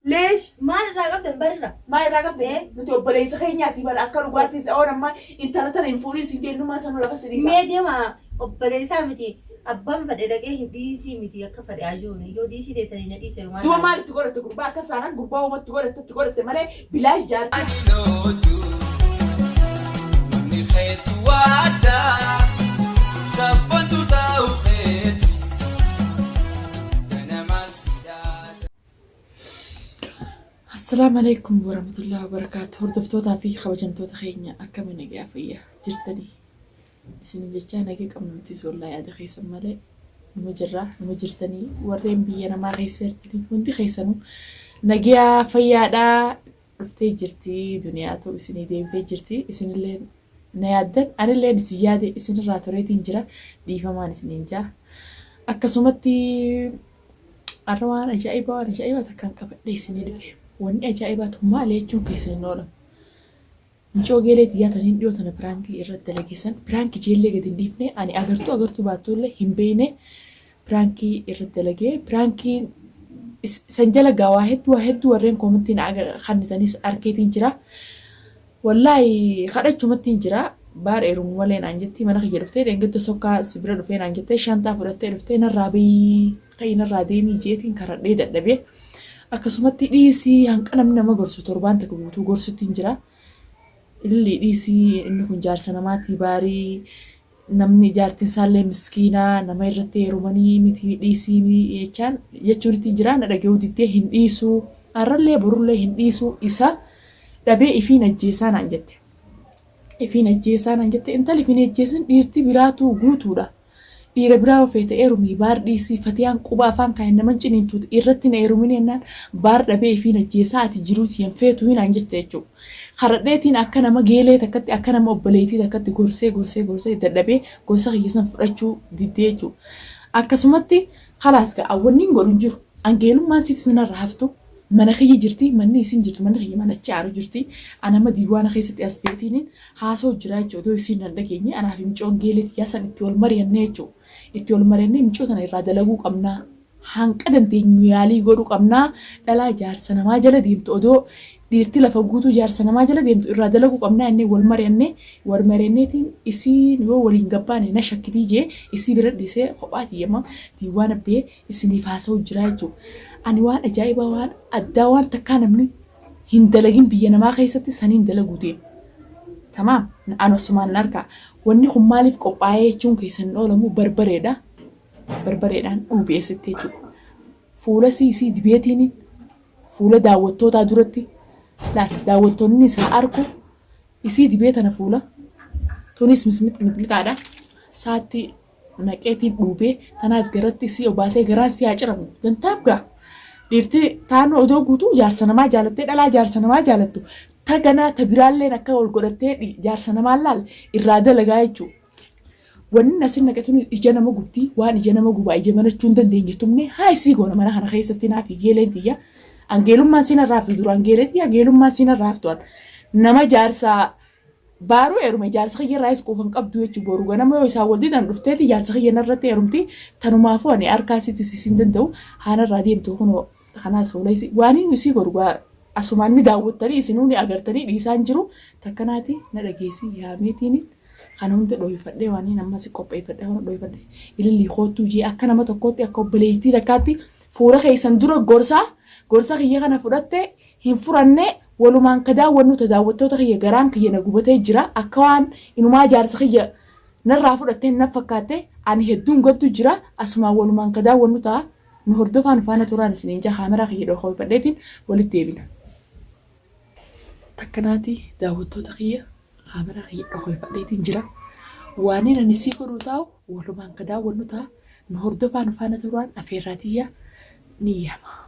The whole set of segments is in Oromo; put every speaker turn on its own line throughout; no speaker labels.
ليش؟
ما نراقب برا.
ما يراقب نتوب بليس خينياتي بلا أكل وقاتي سأونا ما إنت لا ترى إنفوري سجين ما سنو لبس ديسا
ميديا ما وبليسا متي أبام فدرك ديسي متي أكفر عجون يو ديسي ده تاني نديسي ما
دو ما تقول تقربا كسانا قربا وما تقول تملي بلاش جارتي السلام عليكم ورحمة الله وبركاته. هردفتوتا في خبجمتوتا خينيا أكمل نجا فيا جرتني سن جتشا نجا قبل متيس والله يا دخي سمالي نمجرتني ورين بينا ما خيسرتني وانت خيسنو نجا فيا دا رفتي جرتي دنياتو اسني ديبتي جرتي اسن اللي نيادن أنا اللي نسيادي اسن الراتوريتين جرا دي فمان اسنين جا أكسومتي أروان أجايبا تكان كبر ليسني دفهم wanni ajaa'ibaatu jechuun keessan oolan. Mucoo geeleeti yaataniin dhiyootana piraankii irratti dalageessan piraankii jeellee gadi hin dhiifne ani agartuu baattuullee hin beekne piraankii irratti dalagee piraankiin san jala gaa waa hedduu warreen koomantiin kannitanis arkeetiin jira. Wallaahi kadhachumattiin jira baar eerumu malee naan jetti mana kiyya dhuftee deengadda sokkaa sibira dhufee naan jettee shantaa fudhattee dhuftee narraa bii qayyinarraa deemii jeetiin karadhee dadhabee. Akkasumatti dhiisii hanqa namni nama gorsu torbaan takka guutuu gorsutti hin jira. Illee dhiisii inni kun jaarsa namaatii baarii namni jaartiin isaallee miskiinaa nama irratti heerumanii miti dhiisii jechuun itti jira. Na dhaga'uu diddee hin dhiisuu har'allee borullee hin dhiisuu isa dhabee ifiin ajjeesaa naan jette. Intalli ifiin ajjeesan dhiirti biraatu guutuudha. Dhiira biraa ofeete eerumii baar dhiisii fatiyaan quba afaan kaa'in naman ciniintuuti irratti na eerumin yennaan baar dhabee fi najjeesaa ati jiruuti hin feetu hinaan jette jechuudha. Karadheetiin akka nama geelee takkatti akka nama obboleetii takkatti gorsee dadhabee gorsa kiyyasan fudhachuu diddee jechuudha. Akkasumatti khalaas ga'a wanni godhu jiru angeelummaan sitti sanarra haftu mana kiyya jirti manni isin jirtu manni kiyya mana caaru jirti anama diiwaana keessatti as beetiin haasoo jira jechuudha. Odoo isin nan dhageenye anaaf mucoon geeleeti yaasan itti ol mari'annee jechuudha. Itti ol mari'annee mucoo tana irraa dalaguu qabnaa hanqa dandeenyu yaalii godhuu qabnaa dhalaa jaarsa namaa jala deemtu odoo dhiirti lafa guutuu jaarsa namaa jala deemtu irraa dalaguu qabnaa innee wal mari'anneetiin isii yoo waliin gabbaane na shakkitii jee isii bira dhiisee kophaati yemma diiwaan abbee isiniif haasa'u jira jechuudha. Ani waan ajaa'ibaa waan addaa waan takkaa namni hin dalagin biyya namaa keessatti saniin dalaguu deema. Tamaam an osumaan argaa wanni kun maaliif qophaa'ee jechuun keessan oolamu barbareedha. Barbareedhaan dhuubeessitte jechuudha. Fuula isii dibeetiin fuula daawwattootaa duratti daawwattoonni isaa argu isii dibee tana fuula tunis mixmixaadha. Saatti naqeetiin dhuubee tanaas garatti isii obaasee garaan si haa ciramu dantaaf gaa. Dhiirti taanoo odoo guutuu jaarsa namaa jaalattee dhalaa jaarsa namaa jaalattu taganaa tabiraalleen akka ol godhattee jaarsa namaa laal irraa dalagaa jechuudha. Wanni asin naqatuun ija nama gubtii waan ija nama gubaa ija manachuu hin dandeenye tumne haa isii goona mana kana keessatti naaf geeleen tiyya. Angeelummaan siin harraaftu dura angeeleetii angeelummaan siin harraaftu nama jaarsa baaruu eerume jaarsa kiyya irraayis quufan qabdu jechuudha. Boru ganama yoo isaan wal didan dhufteeti jaarsa kiyya narratti eerumti tanumaafuu ani harkaasitti siin danda'u haanarraa deemtu kunoo. Kanaas fuulaysi waan isii godhu asumaan ni daawwattanii isinuu ni agartanii dhiisaan jiru takkanaati na dhageessii yaameetiin kan hunda dhoofadhee waan nammas qopheeffadhee hunda dhoofadhee ilillii kootuu jee akka nama tokkootti akka obboleettii takkaatti fuula keessan dura gorsa kiyya kana fudhattee hin furannee walumaan ka daawwannu daawwattoota kiyya garaan kiyya na gubatee jira akka waan inumaa jaarsa kiyya narraa fudhattee na fakkaatte ani hedduun gaddu jira asumaan walumaan ka daawwannu ta'a. Nu hordofaan faana turaan isiniin jaa kaameraa kiyya dhooqoo fadheetiin walitti deebina. Takkanaati daawwattoota kiyya kaameraa kiyya dhooqoo fadheetiin jira. Waan inni sii godhuu taa'u walumaan ka daawwannu ta'a. Nu hordofaan faana turaan afeerraatiyyaa ni yaama.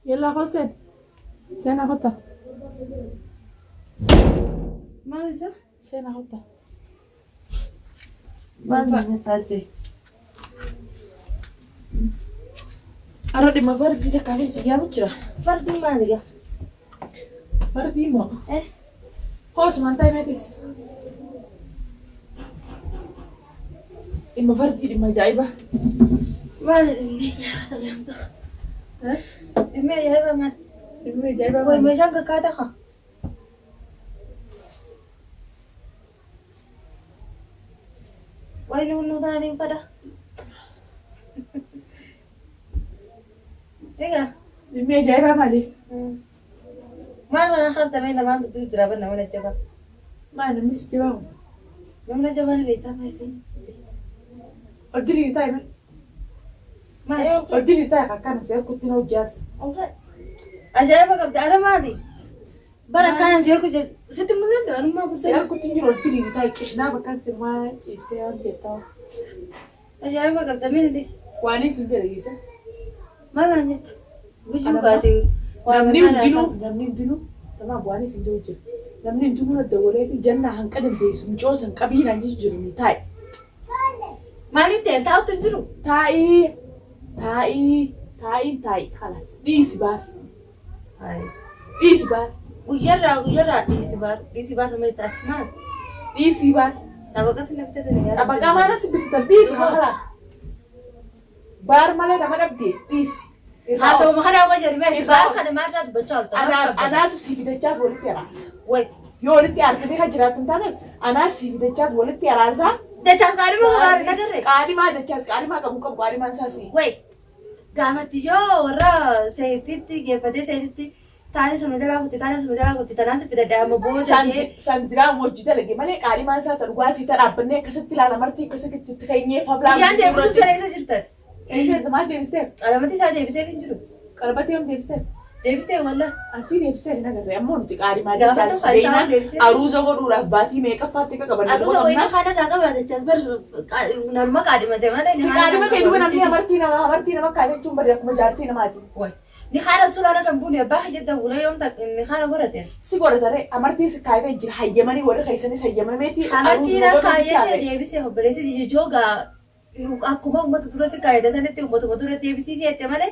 يلا غسل سنة غطا
ما لسه
سنة غطا
ما نتعدي
Har'a dhimma fardii takkaafii si gaafa jira.
Fardii maaliidha?
Fardii moo? Hoosuma ta'e meetis. Dhimma fardii dhimma ajaa'iba.
Maali dhimmi ajaa'iba ta'e? Dhimmi ajaa'iba maali?
Dhimma ajaa'iba
Way
maali?
meeshaan kakkaata haa? Way nuunuu taa'anii fada? Egaa?
Dhimmi ajaa'iba maali?
Maal mana hartamee namaan dubbisu jira ban nama jabaa.
Maal namni si jibaamu?
Namni jabaan beektaa maatii?
Oddirii ta'e maal?
Maali?
Oddirii ta'e akkana si harkutti na hojjaasa.
Ajaa'iba qabdi. Ada maali? Bara akkanaan si harku sitti mul'atu anummaa
Si
guddee.
harkutti hin jiru oddirii ta'e qishnaa bakkaatti maa ciiftee waan teettaa'u.
Ajaa'iba qabda miilis.
Waanis hin jedhageessa.
Maal naan jette? Guyyuu baatee.
Namni hundinuu tamaa waanis hin jiru jira. Namni hundinuu adda waleetii jannaa hanqa dandeessu mucoosan qabiinaan jechu jiru ni taa'e.
Maaliin ta'e taa'utu hin jiru?
Taa'i kalas dhiisi baar dhiisi baar
Guyyaarraa dhiisi baar nama taati maal?
dhiisi baar
Tabaqas na bitatanii yaada.
Taphaqqaa maana si bitan dhiisi baar kalas baar malee nama dhabdee dhiisi.
Haasawuma kana hawwa jedhu mee baar kana maalirraa dubbachaa oolta?
Anaatu si fidachaas walitti araarsa.
Way.
Yoo walitti harkatee kan jiraatu hin taanes anaa si fidachaas walitti araarsaa.
Dachaas qaadhima gabaari nagarre.
Qaadhimaa dachaas qaadhimaa qabu qaadhimaan isaasi.
Way. Gaafatti yoo warra seetitti geeffatee seetitti taane sama jalaa kutti tanaan si fidadhaa amma booda jee.
Sandiraan hojii dalage malee qaadhimaan isaa ta'u dhugaa sii dhaabbannee akkasitti ilaala marti akkasitti itti keenyee fablaa.
Guyyaan deebisuuf jala isa jirtati.
Eessa maal deebistee?
Qalamati isaa deebisee hin jiru.
Qalbatee yoom deebistee?
Deebisee walla.
Asii deebistee hin agarre ammoo nuti qaadhimaa
Gaafa
dachaas
tokko isaa deebisee.
seenaa aruuza godhuudhaaf baatii meeqaffaatti akka qaban.
Aduuza wayina kana irraa qaba dachaas bar naruma qaadhimate malee.
Si qaadhima kee duba namni amartii nama kaayachuun bari akkuma jaartii namaati.
Way. Ni haala sulaara kan buune abbaa hajjata buune yoom ta'e ni haala godhate.
Si godhatare amartii si kaayatee jira hayyamanii warri keessanis hayyamameeti.
Amartii na kaayyatee deebisee obboleetti joogaa akkuma uummata dura si kaayyata sanitti uummata dura deebisii feette malee.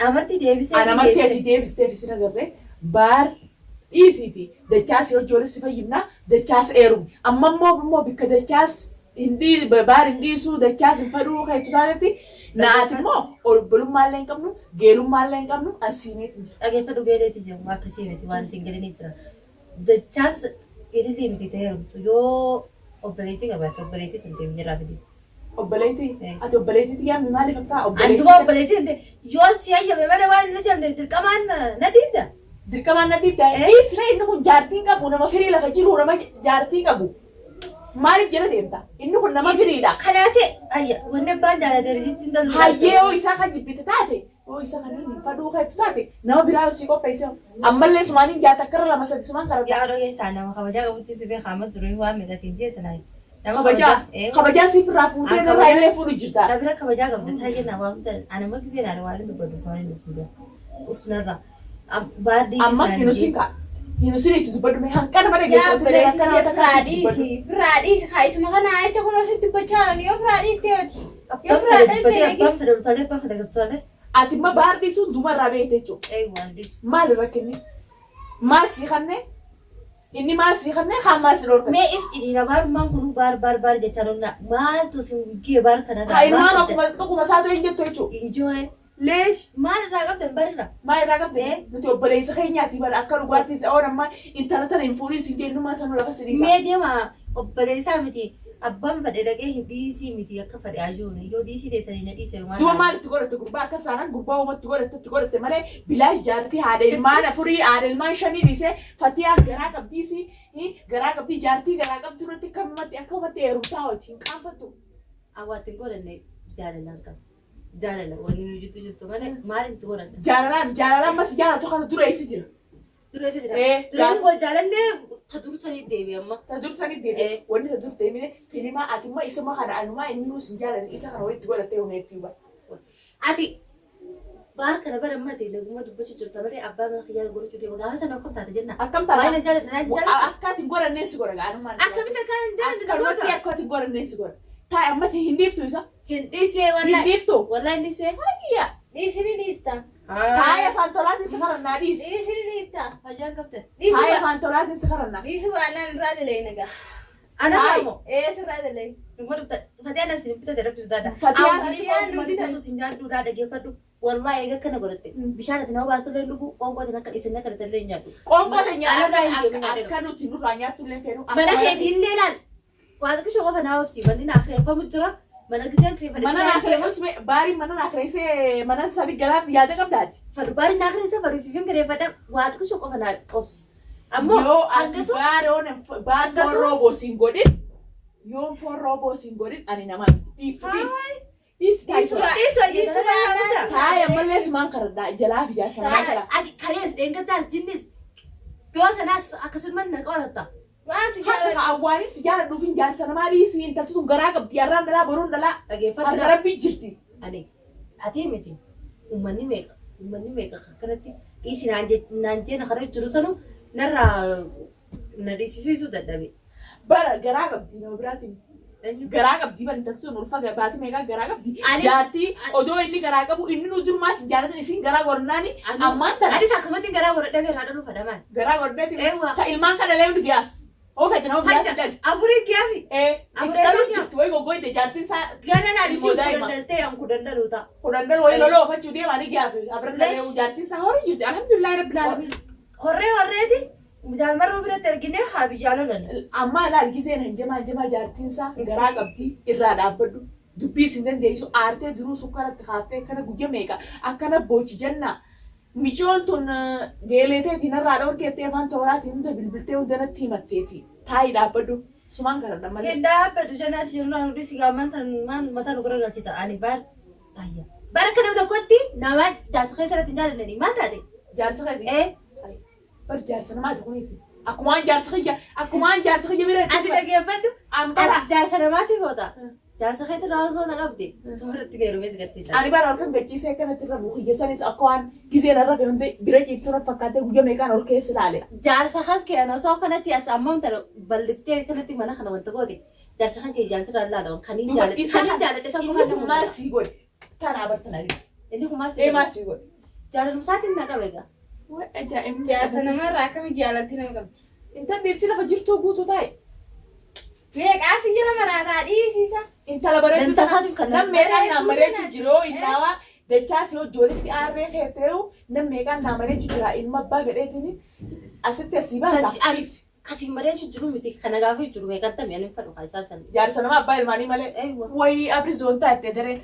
Amartii deebisee.
Amartii ati deebistee fi sin agarre baar dhiisiiti dachaas hojii walitti fayyimnaa dachaas eeruun amma immoo bikka dachaas baar hin dhiisuu dachaas hin fadhuu keetu taanetti naati immoo obbolummaa hin qabnu geelummaa hin qabnu asiimeeti.
Dhageeffadhu geeleetti jiru akkasii miti waan ittiin galanii jira. Dachaas ililii miti ta'eeru yoo obboleettii qabaate obboleettii kan ta'e jiraaf miti.
Obboleettii ati obboleettii yaamni maaliif akka
Antuba obboleettii yoo si hayyame malee waan hin hojjamne dirqamaan na diidda.
dirqamaan na diddaa dhiisiree inni kun jaartiin qabu nama firii lafa jiru nama jaartii qabu. Maaliif jala deemta? Inni kun nama firiidha.
Kanaate ayya wanni abbaan jaalatee risiitti hin
Hayyee yoo isaa kan jibbite taate yoo isaa kan inni fadhuu keetu taate nama biraa si qopheesse ammallee sumaaniin jaata akkara lama sadi sumaan karaa.
Yaadoo keessaa nama kabajaa qabutti si beekama ture waan miidha siin jeessa naayi.
Kabajaa siif irraa fuutee nama illee fuudhu jirta.
Dabira kabajaa qabda taa'ee nama waan anama gisee naani waan dubbadhu faani nusuudha. Usnarra baadii
amma hinusin ka hinusin itti dubbadhu mee hanqana mana geessatti akkana
Firaadhiis kaayisuma kana jecha kun asitti dubbachaa yoo firaadhiis ta'eeti.
abbaan fedhatolee abbaan fedhatolee.
ati imma baardii sun dumarraa beekte jechuudha.
Waan disu.
Maal irra kenni? Maal sii kannee? Inni maal sii kannee haan maal si dhorkate?
Mee ifti baarummaan kun baar jechaa dhonna maaltu si gee baar kanarraa.
Haa inumaan akkuma isaatu hin jettu jechuudha.
Injooye.
Leesh
Maal irraa qabdan barirra?
maal irraa qabde? Nuti obboleessa keenyaati bara akka dhugaattis oon amma intala tana hin fuudhin si jennummaa sanuu lafa siriisa.
Mee deema obboleessaa miti abbaan fedhe dhaqee hin dhiisii miti akka fedhe ajoone yoo dhiisii deessanii na dhiise maal.
Duuba maalitti godhatte gurbaa akka saanaan gurbaa uumatti godhatte malee bilaash jaartii haadha ilmaan afurii haadha ilmaan shanii dhiisee fatiyaan garaa qabdiisi garaa qabdii jaartii garaa qabdu irratti akkamatti heerumtaa hojii hin qaanfattu.
Awwaatti hin godhanne jaalalaan qaba. Jaalala waliin jirtu malee maal itti godhanna?
Jaalalaan mas jaalatu kana dura eessa jira?
Dura eessa jira? Duraan wal jaalannee ta dursanii deebi amma.
Ta dursanii deebi. Wanni ta dur deemine filimaa ati immoo isuma kana anumaa inni nuus hin jaalanne isa kana walitti godhattee huneetti huba.
Ati baar kana bara amma ta'e naguma dubbachuu jirta malee abbaa mana kiyyaa godhachuu deema gaafa sana akkam taate jenna.
Akkam taate?
Waan jaalladha.
Akka ati hin godhannee si godha gaanumaan.
Akkamitti akka hin jaalladha
Akkamatti akka ati hin godhannee si godha. Taa'e amma hin dhiiftu isa.
Hin dhiisee wallahi.
Hin dhiiftu.
Wallahi hin dhiisee.
Hayya.
Dhiisni dhiista.
Taa'ee afaan tolaatiin si karannaa dhiisi.
Dhiisni dhiista.
Hajaan qabte.
Taa'ee afaan tolaatiin si karannaa.
Dhiisi baannaan irraa dalee nagaa.
Ana lamo.
Sirraa dalee.
Dhuma dhufta. Fatiyaan asii bitate rabbis daadha.
Fatiyaan
Matu sinjaan duudhaa dhaggeeffadhu. Wallahi eega kana godhatte. Bishaan ati nama baasulee lugu qoonqootiin akka dhiisan akka dhatallee nyaadhu.
Qoonqoo keenya akka nuti nurraa nyaattu illee feenu.
Mana keetiin illee laal. Waan akka shooqa fanaa obsi. Manni naa kireeffamu jira. Mana giseen kireeffate.
Mana naa kireeffamus baariin mana naa kireessee mana sadi galaaf yaada qabdaati.
Fadu baariin naa kireessee fadu fiifin kireeffata. Waan akka shooqa fanaa obsi. Ammoo
yoo baar forroo boosiin godhin yoo forroo boosiin godhin ani namaa miti dhiiftu dhiisi taa'ee ammallee sumaan karaddaa jalaa fi jaarsanaa jala.
Ati karees dheengaddaas jinnis yoo sanaas akkasuma na qoratta.
Waan si
Haati
jaalladhu.
awwaanis si jaaladhuuf hin jaarsanamaa dhiisi intaltu sun garaa qabdi yarraan dhalaa boruun dhalaa
Dhaggeeffadhu.
harka rabbii jirti.
Ani ati miti uummanni meeqa akkanatti dhiisi naan jee na karaa jiru sanu narraa na dhiisisuu dadhabe.
Bara garaa qabdi nama biraatiin. Garaa qabdi bara intaltu sun ulfa baati meeqaa garaa qabdi. Jaartii odoo inni garaa qabu inni nu durmaas hin jaalatan isin garaa gornaani ammaan tana.
Anis akkasumatti garaa godhadhamee irraa dhaluuf adamaan.
Garaa godheeti ta ilmaan kana lee hundi giyaaf. Oo feete nama biyaasi dali.
Afurii giyaafi.
Isdaluu jirtu wayi goggoyte jaartiin isaa
Gana naa
Ilmoo
dhisii
daa'ima.
kudandaltee an kudandaluu ta'a.
kudhan wayii loloo oofachuu deemanii giyaafi afran jaartiin isaa horii jirti alhamdulillahi rabbil alamin.
Horreeti jaalmarroo biratti argine haa biyyaa lolan.
Amma ilaal giseen hanjamaa jaartiin isaa garaa qabdi irraa dhaabbadhu dubbii isin dandeessu aartee duruu sukkaratti kaaftee akkana guyya meeqa akkana boochi jennaa. Michoon tun geeleeteetiin irraa dhorkeettee afaan tooraatiin hunda bilbiltee hunda natti himatteeti. Taa'ii dhaabbadhu sumaan karadha malee.
Hin dhaabbadhu janaas yeroo naan dhisi gaaman tan mataa nu garagalchi ta'anii baar. Bara kana tokkotti nama jaarsa keessa irratti hin jaalannani maal taate?
Jaarsa keeti. Bar jaarsa namaati kunis. Akkumaan jaarsa kiyya bira.
Ati dhaggeeffadhu.
Ambara.
Ati jaarsa namaatiif oota. Jaarsa keetti irraa osoo na qabde. Sumarratti neerumees garsiisa.
Ani bara halkan gachiisee akkanatti irra bu'u kiyyasanis akka waan giseen irra fi hundi bira ciiftuu na fakkaatee guyya meeqaan ol keessa ilaale.
Jaarsa kan kee osoo kanatti as ammam tana balliftee kanatti mana kana wanta goote. Jaarsa kan kee jaarsa irraa ilaalamu kan hin jaaladhe. Kan hin jaaladhe san kumaan
Inni maal sii godhe? Tanaa bartana jiru.
Inni kumaan
Ee maal sii godhe?
jaalalumsaatiin na qabe egaa.
Ajaa'ibni.
Jaarsa namarraa akkami jaalatti nama qabdi.
Intalli dhiirti lafa jirtuu guutuu taa'e.
Meeqaa si jala maraataa dhiisiisa.
Intala bareedduu
Dantasaatiif kan
nam meeqaan naa bareechu jiroo innaawaa dachaa si hojii walitti aarree keeteeru nam meeqaan naa bareechu jira ilma abbaa gadheetiin asitti asii baasa.
Kasiin bareechu jiru miti kana gaafa jiru meeqaan tamii ani fadhu kan isaan sana.
Jaarsa nama abbaa ilmaanii malee wayii abri zoontaa itti dareen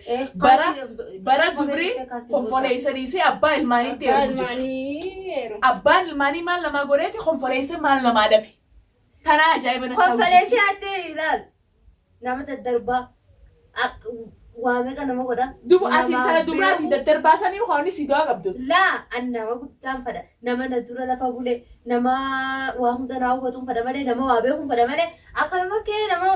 bara dubri konfoleessa dhiisee abbaa ilmaaniitti heerumuu jira.
Ilmaanii
Abbaan ilmaanii maal namaa godheeti konfoleessa maal namaa dhabe. Tanaa ajaa'iba na
Konfaleesii addee ilaal. Nama daddarbaa waa meeqa nama godha.
Dubu ati intala dubaraati daddarbaasanii waan si du'aa qabdu.
Laa an nama guddaan fadha. Nama na dura lafa bulee nama waa hunda naa hubatuun fadha malee nama waa beekuun fadha malee akka nama kee nama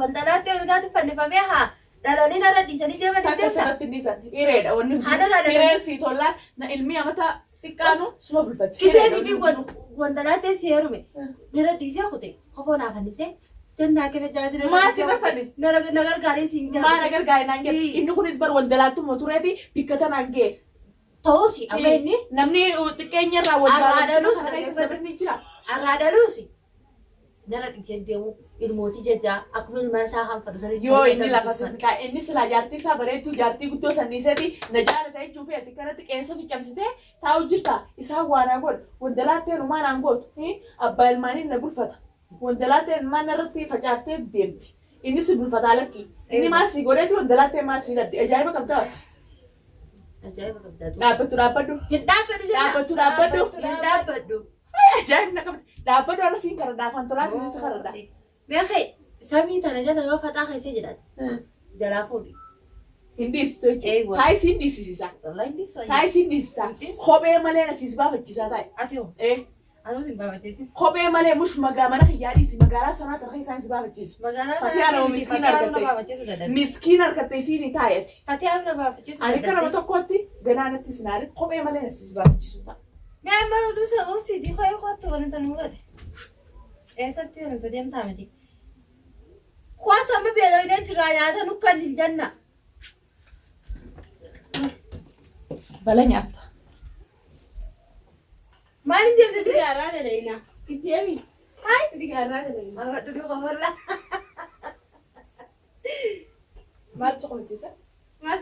wanta laatti olumaatti fannifamee haa dhalanii narra dhiisanii deeman hin
Takka
deemsa.
sarratti dhiisan dhiireedha wanni
Haadha dhalanii-
dhiireensi tollaan na ilmi amata xiqqaanu suma bulfachi.
Kiseenii fi wanta laatti si heerume narra dhiisee kute kofoo naa fannisee jennaa kenna jaajila.
Maa si raffanis?
Na gargaaree siin
Maana gargaare naan gee inni kunis bar wandalaattumma tureeti bikkata naan gee.
Ta'uusi amma inni
Namni xiqqeenya irraa
Arraadhaluus
kana keessa dabarni jira.
arraa dhaluusi. Narra dhiisee deemu ilmootii jajjaa akkuma ilmaan isaa hanfatu sanii.
Yoo inni lafa sirrikaa inni silaa jaartii isaa bareedduu jaartii guddoo sanniiseeti na jaalata jechuuf ati kanatti qeensa fi cabsitee taa'u jirta isaan waanaa godha wandalaatteen umaanaan gootu abbaa ilmaaniin na bulfata wandalaatteen ilmaan irratti facaaftee deemti inni si bulfataa lakki inni maal si godheeti wandalaatteen maal si daddi ajaa'iba qabdaa wachi.
Ajaa'iba qabdaatu.
Dhaabbadhu.
Hin dhaabbadhu jenna.
Dhaabbadhu.
Hin dhaabbadhu.
Ajaa'ibna qabdi dhaabbadhu ala siin karadhaa afaan tolaatiin isa karadhaa.
Beekee samii tana jala yoo faxaa keessee jedhan jalaa fuudhi.
Hin dhiistu jechuudha. Taa'ii siin dhiisisiisa.
Wallahi hin dhiisu.
Taa'ii siin dhiisisa. Kophee malee na siis baafachiisaa taa'e.
Ati hoo? Anuus hin baafachiisin.
Kophee malee mush mana kiyyaa dhiisi magaalaa sanaa kan isaan si baafachiisa.
Magaalaa
Fatiyaa miskiina argatte.
baafachiisu dadhabe.
Miskiina argatte isiin taa'eeti.
Fatiyaa na baafachiisu
Ani kana nama tokkotti ganaanatti sinaari kophee malee na siis baafachiisu ta'a.
Mee amma duusa usiitii ho'i kottu wanta nu godhe. Eessatti wanta deemtaa miti. Kwata amma beelooyinee jira nyaata nukkan hin janna.
Bala nyaata.
Maal hin deemte si?
Sigaarraa dalaynaa. Itti eemi.
Hai.
Sigaarraa dalaynaa.
Arba dhudhu qofalla.
Maal si qofachiisa?
Maal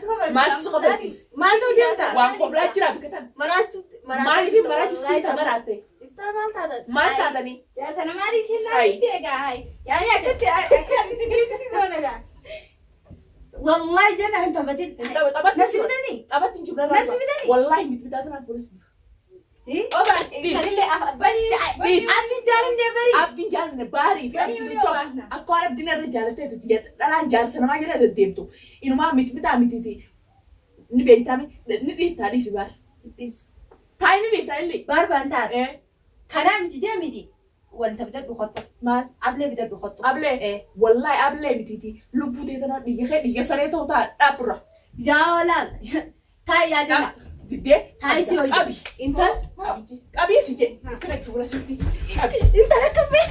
si qofachiisa?
Maal ta'u deemta?
Waan qoblaa jira biqiltan.
Maraachuutti.
Maaliif maraachuu si tamaraatte?
Ittaa maal taatan?
Maal taatanii?
Yaa sana maalii si laatti egaa hai. Yaani akkatti deemti si goona gaa.
Wallahi jana hin taphatin.
Taphat
Nasibitanii?
taphat hin jirre
Nasibitanii?
wallahi miti bitaa tanaan fuulisi.
Oba sanillee banii.
Ati jaalin bari.
Abdiin jaalanne baarii fi
Banii
abdiin
yoo
tokko
baafna.
akka waan abdiin irra jaalatee dhalaan jaalasa namaa jala deddeemtu. Inumaa miti bitaa mititi. Ni beektame ni dhiitaa dhiisi baar.
Ittisu.
Taa'ii ni dhiitaa illee.
Barbaan taate.
Eh
Kanaa miti deemiti. Wanta bitadhu qottu.
maal?
Ablee bitadhu qottu.
Ablee wallahi ablee mititi. Lubbuu ta'e tanaa dhiiga saree ta'u ta'a dhaabura.
Yaa olaal. Taa yaadina.
Diddee
Taa'ii si hojii.
qabi.
Intal.
Qabii si jee. Kira fuula sitti. Qabi.
Intala kabbee.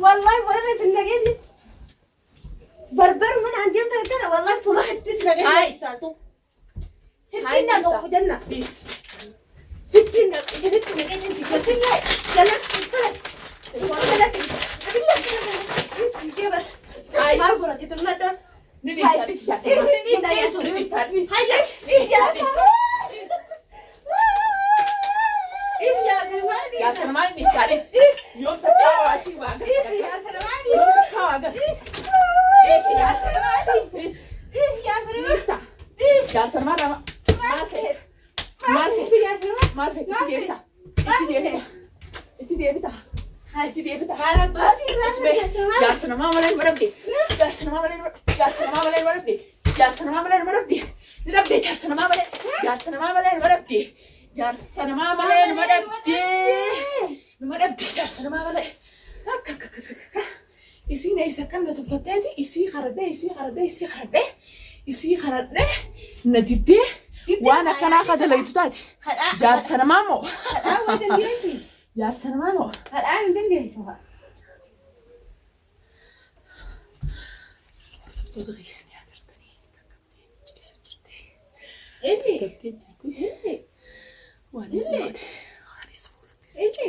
Wallahi warra sin nageeti. Barbaru mana andeemta kana wallahi fuula hattis nageeti isaatu. Sittiin naqabu janna.
Please.
Sittiin naqabu. Sittiin nageeti si gosi. Jalak sittat. Jalak sittat.
Ai.
Maal godhati tulmadha?
Ni dhiitaa dhiisi jaasa. Ni dhiitaa dhiisi.
Hayya.
Jaasa namaa ni dhiitaa dhiisi. Yoom takkaa hawaasii waa gara. Yoom takkaa waa gara. Dhiisi. Dhiitaa. Jaasa namaa nama. Maal fe'e? Maal fe'e? Itti deebita. Itti deebita. Itti deebita. Itti deebita. Jaarsa namaa malee hin baramne. Jaarsa namaa malee hin baramne. Jaarsa namaa malee hin baramne. Jaarsa namaa malee hin baramne. Ni dhabdee jaarsa namaa malee. Jaarsa namaa malee hin baramne. Jaarsa namaa malee hin baramne. Nama dhabdee jaarsa namaa malee. Isiin eessa kan na tuffatteeti? Isii haradhee, isii haradhee, isii haradhee. Isii haradhee na diddee waan akkanaa akka dalaytu taati. Jaarsa namaa moo? Jaarsa namaa moo?
Hadhaan hin dandeessu haa.
Hordoftoota kiyyaa agartanii qaqqabdee ciisu jirti.
Inni.
Qaqqabdee jirti. Waan isa godhe haaris fuulatti
Inni.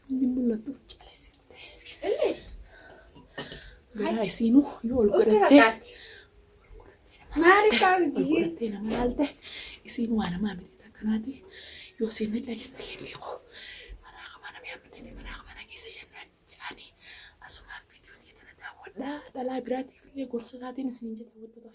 hin mul'atu caalisi.
Inni.
Garaa isiinuu yoo ol
Usti
godhattee
fakkaatti. Maaliif kaa
ol
biddisii?
godhattee nama laalte isiinuu waa namaa miti akkanaati yoo seenna jaallatte hin beeku. Manaa qabana mi'aamnete manaa qabana keessa jennaan jedhanii asumaan viidiyoo kana daawwadhaa dhalaa biraatiif illee gorsa isaatiin isiniin jedha wantoota